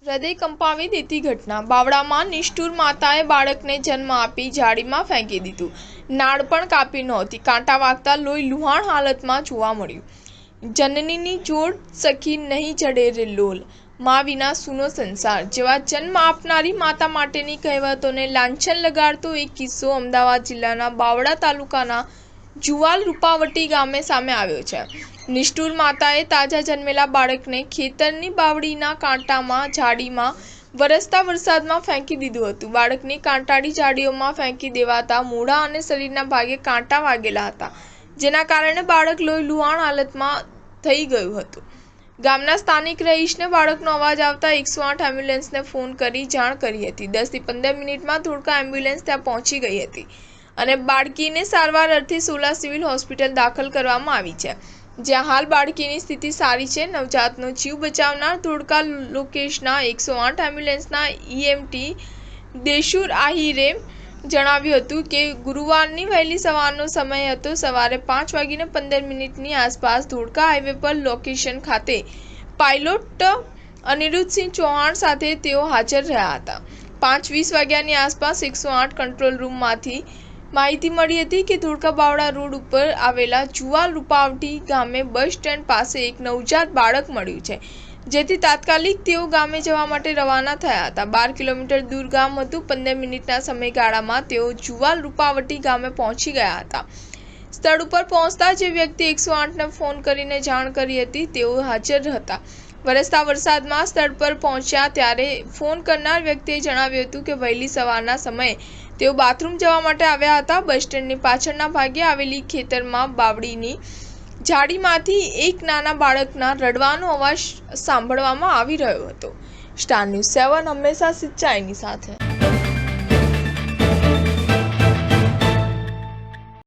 હૃદય કંપાવી દેતી ઘટના બાવળામાં નિષ્ઠુર માતાએ બાળકને જન્મ આપી ઝાડીમાં ફેંકી દીધું। નાળ પણ કાપી નહોતી, કાંટા વાગતા લોહી લુહાણ હાલતમાં જોવા મળ્યું। જનનીની જોડ સખી નહીં જડે રે લોલ, માં વિના સૂનો સંસાર જેવા જન્મ આપનારી માતા માટેની કહેવતોને લાંછન લગાડતો એક કિસ્સો અમદાવાદ જિલ્લાના બાવળા તાલુકાના જુવાલ રૂપાવટી ગામે સામે આવ્યો છે। નિષ્ઠુર માતાએ તાજા જન્મેલા બાળકને ખેતરની બાવળીના કાંટામાં ઝાડીમાં વરસતા વરસાદમાં ફેંકી દીધું હતું। બાળકની કાંટાળી ઝાડીઓમાં ફેંકી દેવાતા મોઢા અને શરીરના ભાગે કાંટા વાગેલા હતા, જેના કારણે બાળક લોહી લુહાણ હાલતમાં થઈ ગયું હતું। ગામના સ્થાનિક રહીશને બાળકનો અવાજ આવતા 108 એમ્બ્યુલન્સને ફોન કરી જાણ કરી હતી। 10 થી 15 મિનિટમાં ધોળકા એમ્બ્યુલન્સ ત્યાં પહોંચી ગઈ હતી અને બાળકીને સારવાર અર્થે સોલા સિવિલ હોસ્પિટલ દાખલ કરવામાં આવી છે, જ્યાં હાલ બાળકીની સ્થિતિ સારી છે। નવજાતનો જીવ બચાવનાર ધોળકા લોકેશના 108 એમ્બ્યુલન્સના EMT દેશુર આહિરે જણાવ્યું હતું કે ગુરુવારની વહેલી સવારનો સમય હતો। સવારે 5:15 આસપાસ ધોળકા હાઈવે પર લોકેશન ખાતે પાયલોટ અનિરુદ્ધસિંહ ચૌહાણ સાથે તેઓ હાજર રહ્યા હતા। 5:20 વાગ્યાની આસપાસ 108 કંટ્રોલ રૂમમાંથી માહિતી મળી હતી કે ધોળકા બાવળા રોડ ઉપર આવેલા જુવાલ રૂપાવટી ગામે બસ સ્ટેન્ડ પાસે એક નવજાત બાળક મળ્યું છે, જેથી તાત્કાલિક તેઓ ગામે જવા માટે રવાના થયા હતા। 12 કિલોમીટર દૂર ગામ હતું। 15 મિનિટના સમયગાળામાં તેઓ જુવાલ રૂપાવટી ગામે પહોંચી ગયા હતા। સ્થળ ઉપર પહોંચતા જે વ્યક્તિ 108ને ફોન કરીને જાણ કરી હતી તેઓ હાજર હતા। વરસતા વરસાદમાં સ્થળ પર પહોંચ્યા ત્યારે ફોન કરનાર વ્યક્તિએ જણાવ્યું હતું કે વહેલી સવારના સમયે તેઓ બાથરૂમ જવા માટે આવ્યા હતા। બસ સ્ટેન્ડની પાછળના ભાગે આવેલી ખેતરમાં બાવળીની ઝાડીમાંથી એક નાના બાળકના રડવાનો અવાજ સાંભળવામાં આવી રહ્યો હતો। સ્ટાર ન્યૂઝ 7 હંમેશા સચ્ચાઈની સાથે।